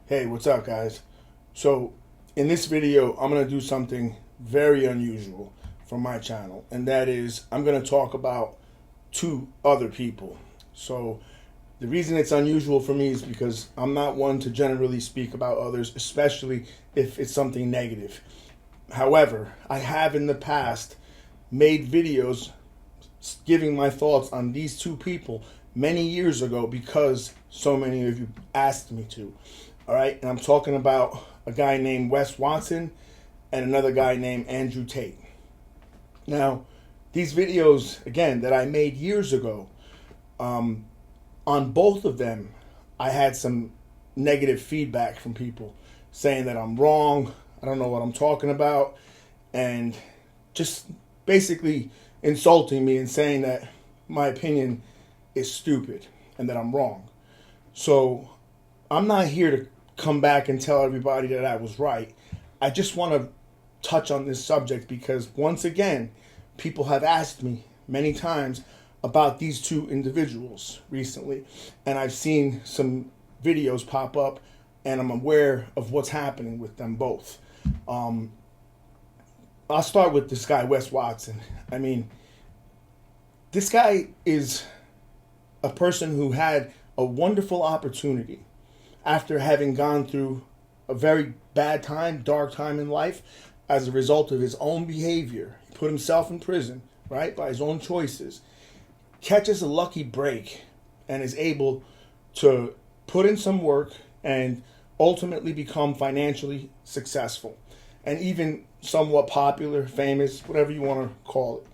Hey, what's up, guys? So, in this video, I'm going to do something very unusual for my channel, and that is I'm going to talk about two other people. So, the reason it's unusual for me is because I'm not one to generally speak about others, especially if it's something negative. However, I have in the past made videos giving my thoughts on these two people many years ago because so many of you asked me to. All right, and I'm talking about a guy named Wes Watson and another guy named Andrew Tate. Now, these videos, again, that I made years ago, on both of them, I had some negative feedback from people saying that I'm wrong, I don't know what I'm talking about, and just basically insulting me and saying that my opinion is stupid and that I'm wrong. So I'm not here to come back and tell everybody that I was right. I just want to touch on this subject because, once again, people have asked me many times about these two individuals recently, and I've seen some videos pop up, and I'm aware of what's happening with them both. I'll start with this guy, Wes Watson. I mean, this guy is a person who had a wonderful opportunity after having gone through a very bad time, dark time in life, as a result of his own behavior. He put himself in prison, right, by his own choices. Catches a lucky break and is able to put in some work and ultimately become financially successful and even somewhat popular, famous, whatever you want to call it.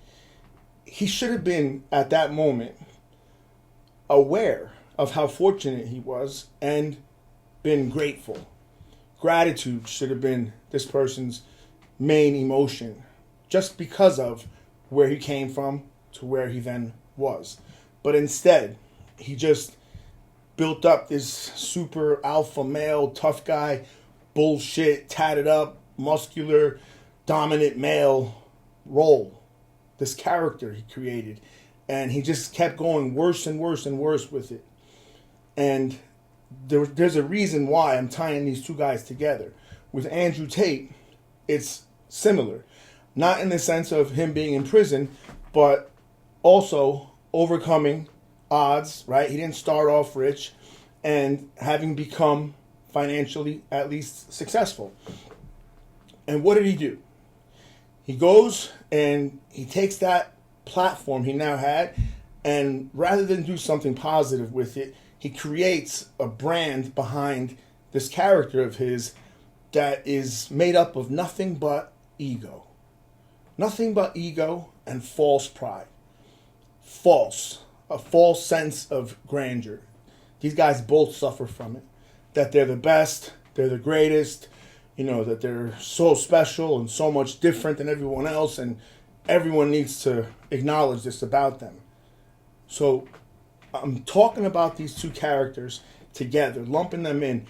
He should have been, at that moment, aware of how fortunate he was and been grateful. Gratitude should have been this person's main emotion, just because of where he came from to where he then was. But instead, he just built up this super alpha male, tough guy, bullshit, tatted up, muscular, dominant male role. This character he created. And he just kept going worse and worse and worse with it. And there's a reason why I'm tying these two guys together. With Andrew Tate, it's similar. Not in the sense of him being in prison, but also overcoming odds, right? He didn't start off rich and having become financially at least successful. And what did he do? He goes and he takes that platform he now had, and rather than do something positive with it, he creates a brand behind this character of his that is made up of nothing but ego. Nothing but ego and false pride. A false sense of grandeur. These guys both suffer from it. That they're the best, they're the greatest, that they're so special and so much different than everyone else, and everyone needs to acknowledge this about them. So I'm talking about these two characters together, lumping them in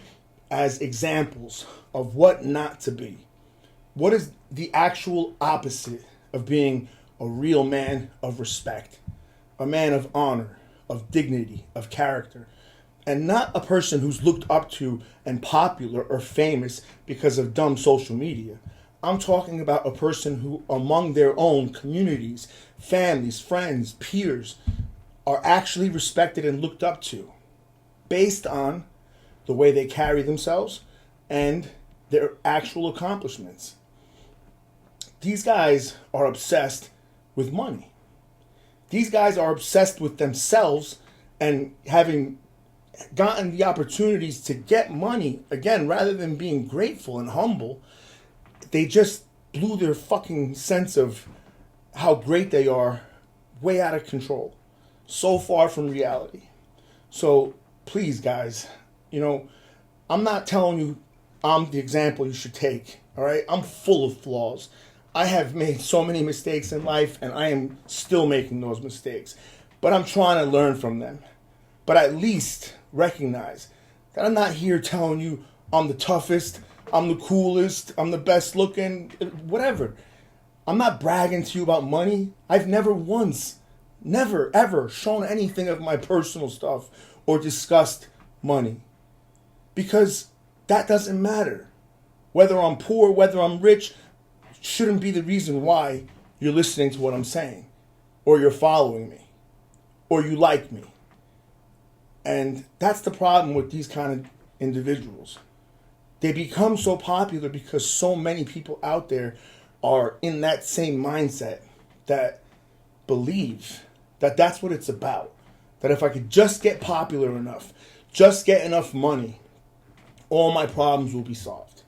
as examples of what not to be. What is the actual opposite of being a real man of respect, a man of honor, of dignity, of character, and not a person who's looked up to and popular or famous because of dumb social media. I'm talking about a person who, among their own communities, families, friends, peers, are actually respected and looked up to based on the way they carry themselves and their actual accomplishments. These guys are obsessed with money. These guys are obsessed with themselves, and having gotten the opportunities to get money, again, rather than being grateful and humble, they just blew their fucking sense of how great they are way out of control. So far from reality. So please, guys, I'm not telling you I'm the example you should take, all right? I'm full of flaws. I have made so many mistakes in life, and I am still making those mistakes. But I'm trying to learn from them. But at least recognize that I'm not here telling you I'm the toughest, I'm the coolest, I'm the best looking, whatever. I'm not bragging to you about money. I've never once, never, ever shown anything of my personal stuff or discussed money. Because that doesn't matter. Whether I'm poor, whether I'm rich, shouldn't be the reason why you're listening to what I'm saying, or you're following me, or you like me. And that's the problem with these kind of individuals. They become so popular because so many people out there are in that same mindset that believe that that's what it's about. That if I could just get popular enough, just get enough money, all my problems will be solved.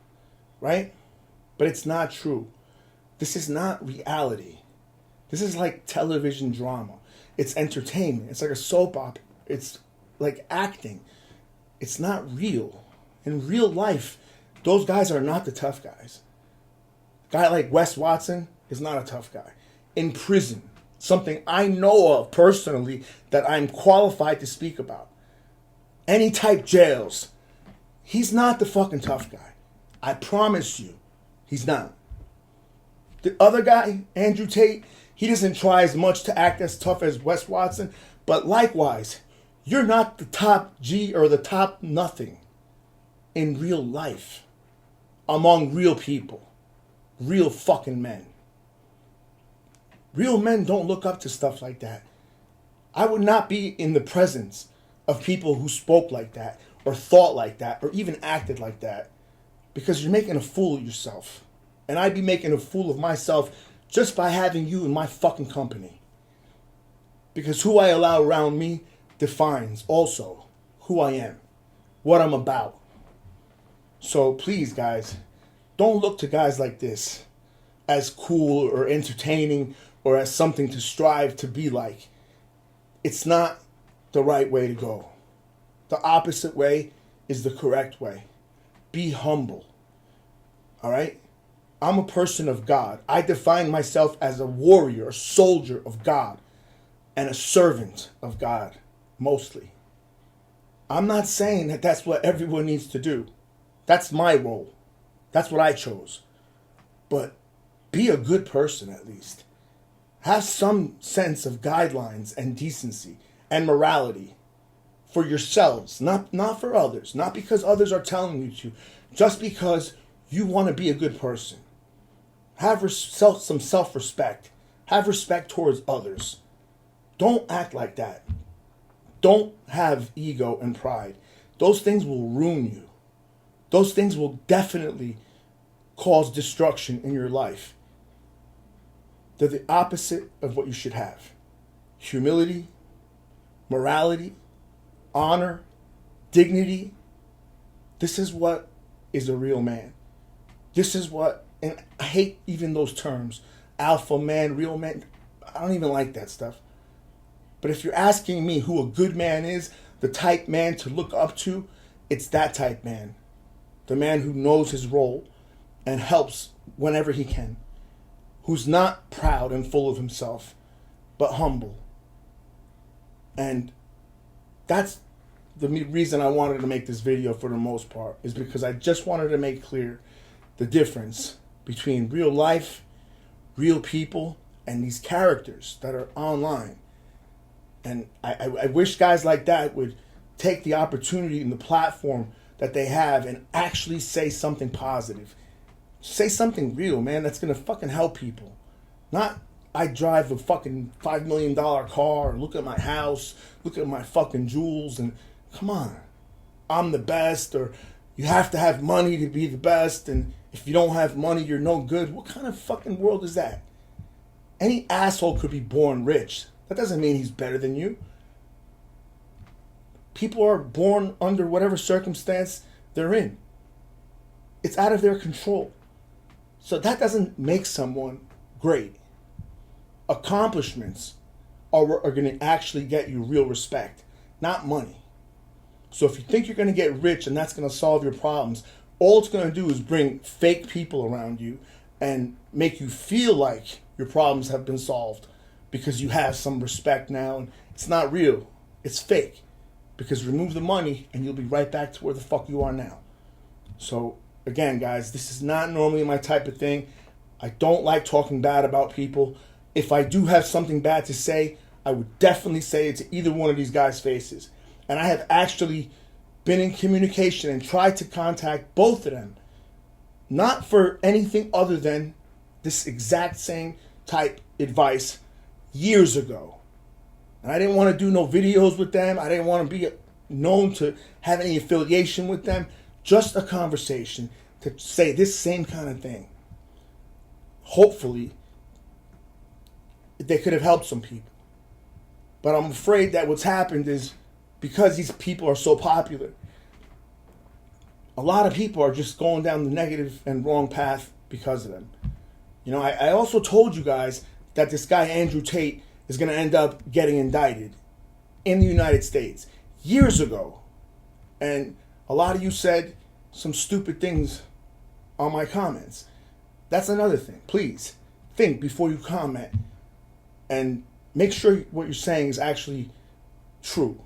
Right? But it's not true. This is not reality. This is like television drama. It's entertainment. It's like a soap opera. It's like acting. It's not real. In real life, those guys are not the tough guys. A guy like Wes Watson is not a tough guy. In prison, something I know of personally that I'm qualified to speak about. Any type jails. He's not the fucking tough guy. I promise you, he's not. The other guy, Andrew Tate, he doesn't try as much to act as tough as Wes Watson, but likewise, you're not the top G or the top nothing in real life, among real people, real fucking men. Real men don't look up to stuff like that. I would not be in the presence of people who spoke like that, or thought like that, or even acted like that, because you're making a fool of yourself. And I'd be making a fool of myself just by having you in my fucking company. Because who I allow around me defines also who I am, what I'm about. So please, guys, don't look to guys like this as cool or entertaining or as something to strive to be like. It's not the right way to go. The opposite way is the correct way. Be humble. All right? I'm a person of God. I define myself as a warrior, a soldier of God, and a servant of God, mostly. I'm not saying that that's what everyone needs to do. That's my role. That's what I chose. But be a good person at least. Have some sense of guidelines and decency and morality for yourselves, not for others, not because others are telling you to, just because you want to be a good person. Have some self-respect. Have respect towards others. Don't act like that. Don't have ego and pride. Those things will ruin you. Those things will definitely cause destruction in your life. They're the opposite of what you should have. Humility, morality, honor, dignity. This is what is a real man. This is what, and I hate even those terms, alpha man, real man. I don't even like that stuff. But if you're asking me who a good man is, the type man to look up to, it's that type man. The man who knows his role and helps whenever he can. Who's not proud and full of himself, but humble. And that's the reason I wanted to make this video for the most part, is because I just wanted to make clear the difference between real life, real people, and these characters that are online. And I wish guys like that would take the opportunity and the platform that they have and actually say something positive. Say something real, man, that's going to fucking help people. Not, I drive a fucking $5 million car, look at my house, look at my fucking jewels, and come on, I'm the best, or you have to have money to be the best, and if you don't have money, you're no good. What kind of fucking world is that? Any asshole could be born rich. That doesn't mean he's better than you. People are born under whatever circumstance they're in. It's out of their control. So that doesn't make someone great. Accomplishments are going to actually get you real respect, not money. So if you think you're going to get rich and that's going to solve your problems, all it's going to do is bring fake people around you and make you feel like your problems have been solved because you have some respect now. And it's not real. It's fake. Because remove the money and you'll be right back to where the fuck you are now. So again, guys, this is not normally my type of thing. I don't like talking bad about people. If I do have something bad to say, I would definitely say it to either one of these guys' faces. And I have actually been in communication and tried to contact both of them, not for anything other than this exact same type advice years ago. And I didn't want to do no videos with them. I didn't want to be known to have any affiliation with them. Just a conversation to say this same kind of thing. Hopefully, they could have helped some people. But I'm afraid that what's happened is because these people are so popular, a lot of people are just going down the negative and wrong path because of them. You know, I also told you guys that this guy, Andrew Tate, is going to end up getting indicted in the United States years ago. And a lot of you said some stupid things on my comments. That's another thing. Please think before you comment and make sure what you're saying is actually true.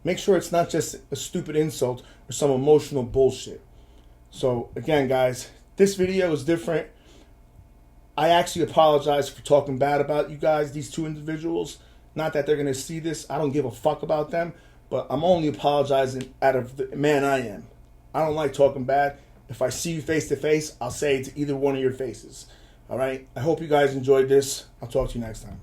Make sure it's not just a stupid insult or some emotional bullshit. So again, guys, this video is different. I actually apologize for talking bad about you guys, these two individuals. Not that they're going to see this. I don't give a fuck about them. But I'm only apologizing out of the man I am. I don't like talking bad. If I see you face to face, I'll say it to either one of your faces. All right? I hope you guys enjoyed this. I'll talk to you next time.